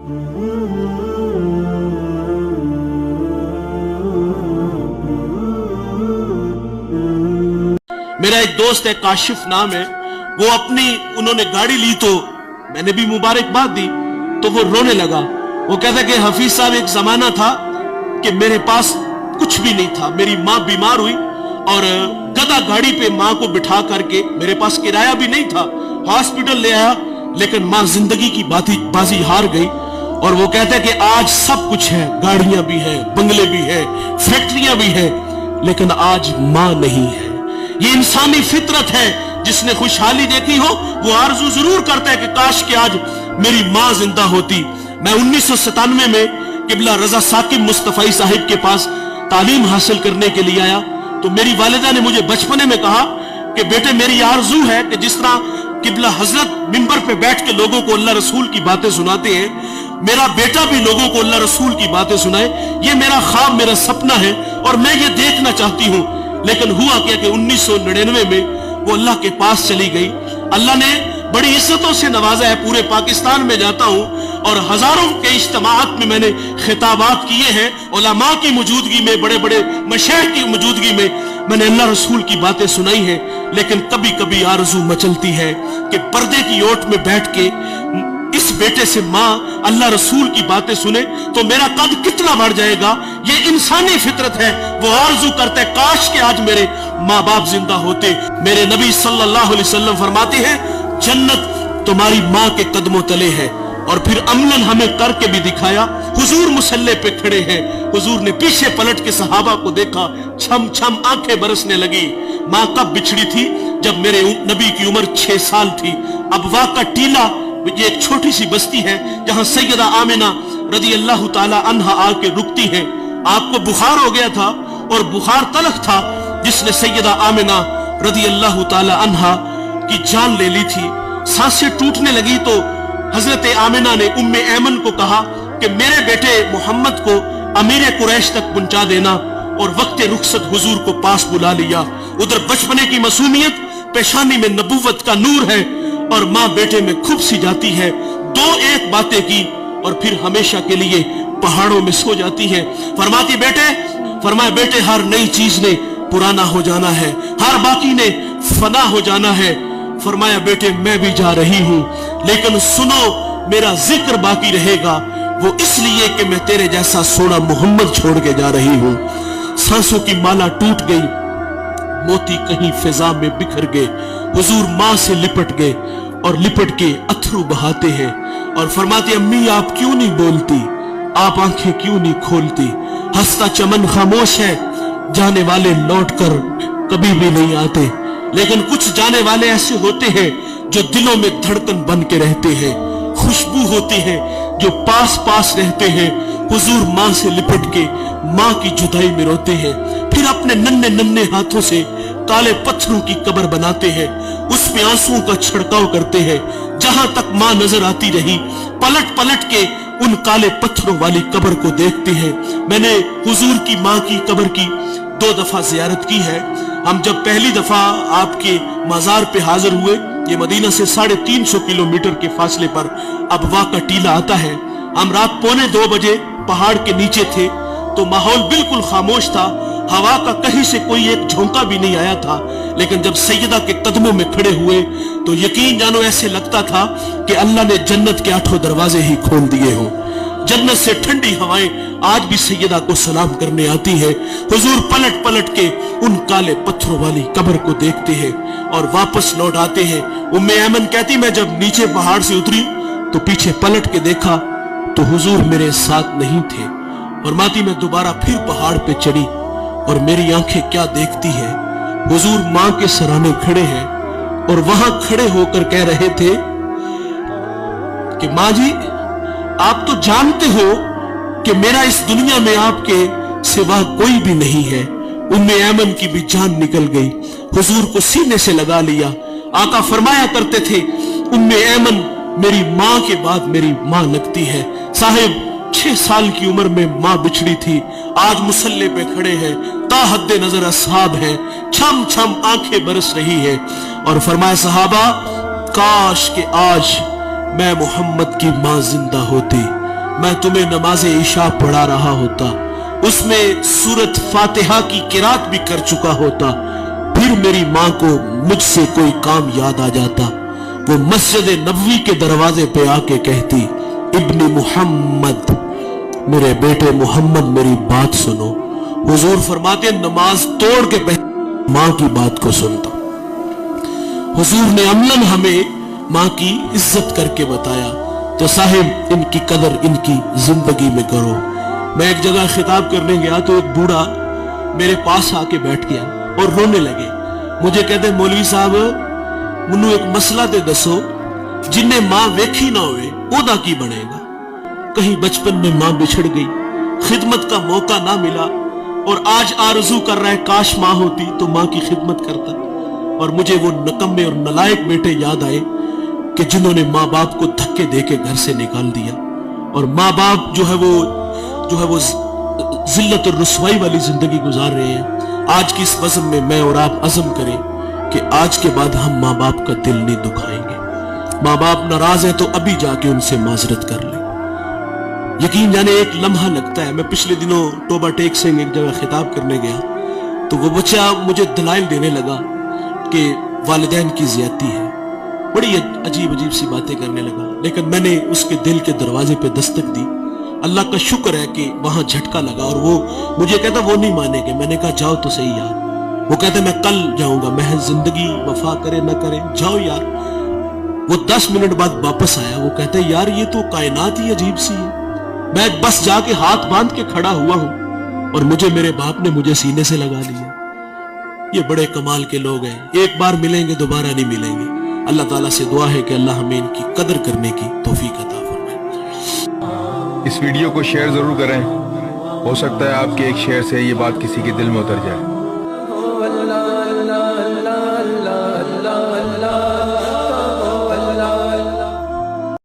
मेरा एक दोस्त है, काशिफ नाम है, वो उन्होंने गाड़ी ली तो मैंने भी मुबारकबाद दी, तो वो रोने लगा। वो कहता कि हफीज साहब, एक जमाना था कि मेरे पास कुछ भी नहीं था, मेरी माँ बीमार हुई और गधा गाड़ी पे माँ को बिठा करके, मेरे पास किराया भी नहीं था, हॉस्पिटल ले आया, लेकिन माँ जिंदगी की बाजी हार गई। और वो कहता है कि आज सब कुछ है, गाड़ियां भी है, बंगले भी है, फैक्ट्रियां भी है, लेकिन आज माँ नहीं है। ये इंसानी फितरत है, जिसने खुशहाली देखी हो वो आरज़ू जरूर करता है कि काश कि आज मेरी माँ जिंदा होती। मैं 1997 में किबला रजा साकिब मुस्तफाई साहिब के पास तालीम हासिल करने के लिए आया, तो मेरी वालिदा ने मुझे बचपने में कहा कि बेटे, मेरी आरज़ू है कि जिस तरह किबला हजरत मिंबर पे बैठ के लोगों को अल्लाह रसूल की बातें सुनाते हैं, मेरा बेटा भी लोगों को अल्लाह रसूल की बातें सुनाए। ये मेरा ख्वाब, मेरा सपना है और मैं ये देखना चाहती हूँ। लेकिन हुआ क्या कि 1999 में वो अल्लाह के पास चली गई। अल्लाह ने बड़ी इज्जतों से नवाजा है। पूरे पाकिस्तान में जाता हूँ और हजारों के इज्तिमाअत में मैंने खिताबात किए हैं, उलमा की मौजूदगी में, बड़े बड़े मशाइख की मौजूदगी में मैंने अल्लाह रसूल की बातें सुनाई है। लेकिन कभी कभी आरज़ू मचलती है कि पर्दे की ओट में बैठ के इस बेटे से माँ अल्लाह रसूल की बातें सुने तो मेरा कद कितना बढ़ जाएगा। ये इंसानी फितरत है। वो आरज़ू करता है काश कि आज मेरे माँ बाप जिंदा होते। मेरे नबी सल्लल्लाहु अलैहि वसल्लम फरमाते हैं, जन्नत तुम्हारी माँ के कदमों तले है। और फिर अमलन हमें करके भी दिखाया। हुजूर मुसल्ले पे खड़े हैं, हुजूर ने पीछे पलट के सहाबा को देखा, छम छम आंखें बरसने लगी। माँ कब बिछड़ी थी? जब मेरे नबी की उम्र 6 साल थी। अबवा का टीला, ये एक छोटी सी बस्ती है जहां सैयदा आमिना रजी अल्लाह ताला अन्हा आके रुकती है। आपको बुखार हो गया था और बुखार तलख था जिसने सैयदा आमिना रजी अल्लाह ताला अन्हा की जान ले ली थी। सांसें टूटने लगी तो हजरत आमिना ने उम्मे ऐमन को कहा कि मेरे बेटे मोहम्मद को अमीर कुरैश तक पहुंचा देना, और वक्त रुखसत हुजूर को पास बुला लिया। उधर बचपने की मासूमियत, पेशानी में नबूवत का नूर है और माँ बेटे में खूब सी जाती है। 2-1 बातें की और फिर हमेशा के लिए पहाड़ों में सो जाती है। फरमाती बेटे हर नई चीज ने पुराना हो जाना है, हर बाकी ने फना हो जाना है। फरमाया बेटे मैं भी जा रही हूँ, लेकिन सुनो मेरा जिक्र बाकी रहेगा, वो इसलिए कि मैं तेरे जैसा सोना मोहम्मद छोड़ के जा रही हूँ। सांसों की माला टूट गई, मोती कहीं फिजा में बिखर गए। हुजूर माँ से लिपट गए और लिपट के अथरू बहाते हैं और फरमाते, अम्मी आप क्यों नहीं बोलती, आप आंखें क्यों नहीं खोलती? हंसता चमन खामोश है, जाने वाले लौट कर कभी भी नहीं आते। लेकिन कुछ जाने वाले ऐसे होते हैं जो दिलों में धड़कन बन के रहते हैं, खुशबू होती है जो पास पास रहते हैं। हुजूर माँ से लिपट के माँ की जुदाई में रोते हैं, फिर अपने नन्हे नन्हे हाथों से काले पत्थरों की कब्र बनाते हैं, उसमें आंसुओं का छिड़काव करते हैं। जहां तक माँ नजर आती रही, पलट पलट के उन काले पत्थरों वाली कब्र को देखते हैं। मैंने हुजूर की माँ की कब्र की 2 दफा जियारत की है। हम जब पहली दफा आपके मजार पे हाजिर हुए, ये मदीना से 350 किलोमीटर के फासले पर अबवा का टीला आता है। हम रात 1:45 बजे पहाड़ के नीचे थे तो माहौल बिल्कुल खामोश था, हवा का कहीं से कोई एक झोंका भी नहीं आया था। लेकिन जब सैयदा के कदमों में खड़े हुए तो यकीन जानो ऐसे लगता था कि अल्लाह ने जन्नत के 8 दरवाजे ही खोल दिए हों। जन्नत से ठंडी हवाएं आज भी सैयदा को सलाम करने आती है। हुजूर पलट पलट के उन काले पत्थरों वाली कब्र को देखते हैं और वापस लौट आते हैं। उम्मे ऐमन कहती, मैं जब नीचे पहाड़ से उतरी तो पीछे पलट के देखा तो हुजूर मेरे साथ नहीं थे। फरमाती, मैं दोबारा फिर पहाड़ पे चढ़ी और मेरी आंखें क्या देखती है, हुजूर माँ के सराने खड़े हैं और वहां खड़े होकर कह रहे थे कि माँ जी आप तो जानते हो कि मेरा इस दुनिया में आपके सिवा कोई भी नहीं है। उम्मे ऐमन की भी जान निकल गई, हुजूर को सीने से लगा लिया। आका फरमाया करते थे, उम्मे ऐमन मेरी माँ के बाद मेरी माँ लगती है। साहिब 6 साल की उम्र में माँ बिछड़ी थी, आज मुसल्ले पे खड़े हैं, ताहद्दे नजर असहाब हैं, छम छम आंखें बरस रही है। और फरमाया सहाबा, काश के आज मैं मोहम्मद की माँ जिंदा होती, میں تمہیں نماز عشاء پڑھا رہا ہوتا، اس میں سورت فاتحہ کی قرات بھی کر چکا ہوتا، پھر میری ماں کو مجھ سے کوئی کام یاد آ جاتا، وہ مسجد نبوی کے دروازے پہ آ کے کہتی، ابن محمد، میرے بیٹے محمد میری بات سنو۔ حضور فرماتے نماز توڑ کے پہلے ماں کی بات کو سنتا۔ حضور نے عملاً ہمیں ماں کی عزت کر کے بتایا، تو صاحب ان کی قدر ان کی زندگی میں کرو۔ میں ایک جگہ خطاب کرنے گیا تو ایک بوڑھا میرے پاس آ کے بیٹھ گیا اور رونے لگے۔ مجھے کہتے مولوی صاحب منو ایک مسئلہ تے دسو، جنہیں ماں ویکھی نہ ہوئے اودا کی بنے گا؟ کہیں بچپن میں ماں بچھڑ گئی، خدمت کا موقع نہ ملا، اور آج آرزو کر رہا ہے کاش ماں ہوتی تو ماں کی خدمت کرتا۔ اور مجھے وہ نکمے اور نلائق بیٹے یاد آئے کہ جنہوں نے ماں باپ کو دھکے دے کے گھر سے نکال دیا، اور ماں باپ جو ہے وہ ذلت اور رسوائی والی زندگی گزار رہے ہیں۔ آج کی اس وزن میں میں اور آپ عزم کریں کہ آج کے بعد ہم ماں باپ کا دل نہیں دکھائیں گے۔ ماں باپ ناراض ہیں تو ابھی جا کے ان سے معذرت کر لیں۔ یقین جانے ایک لمحہ لگتا ہے۔ میں پچھلے دنوں توبہ ٹیک سنگھ ایک جگہ خطاب کرنے گیا تو وہ بچہ مجھے دلائل دینے لگا کہ والدین کی زیادتی ہے، بڑی عجیب سی باتیں کرنے لگا، لیکن میں نے اس کے دل کے دروازے پہ دستک دی۔ اللہ کا شکر ہے کہ وہاں جھٹکا لگا، اور وہ مجھے کہتا وہ نہیں مانے گے۔ میں نے کہا جاؤ تو صحیح یار۔ وہ کہتے میں کل جاؤں گا، محض زندگی وفا کرے نہ کرے جاؤ یار۔ وہ 10 منٹ بعد واپس آیا، وہ کہتے یار یہ تو کائنات ہی عجیب سی ہے، میں بس جا کے ہاتھ باندھ کے کھڑا ہوا ہوں اور مجھے میرے باپ نے مجھے سینے سے لگا لیا۔ یہ بڑے کمال کے لوگ ہیں، ایک بار ملیں گے دوبارہ نہیں ملیں گے۔ اللہ تعالیٰ سے دعا ہے کہ اللہ ہمیں ان کی قدر کرنے کی توفیق عطا فرمائے۔ اس ویڈیو کو شیئر ضرور کریں، ہو سکتا ہے آپ کے ایک شیئر سے یہ بات کسی کے دل میں اتر جائے۔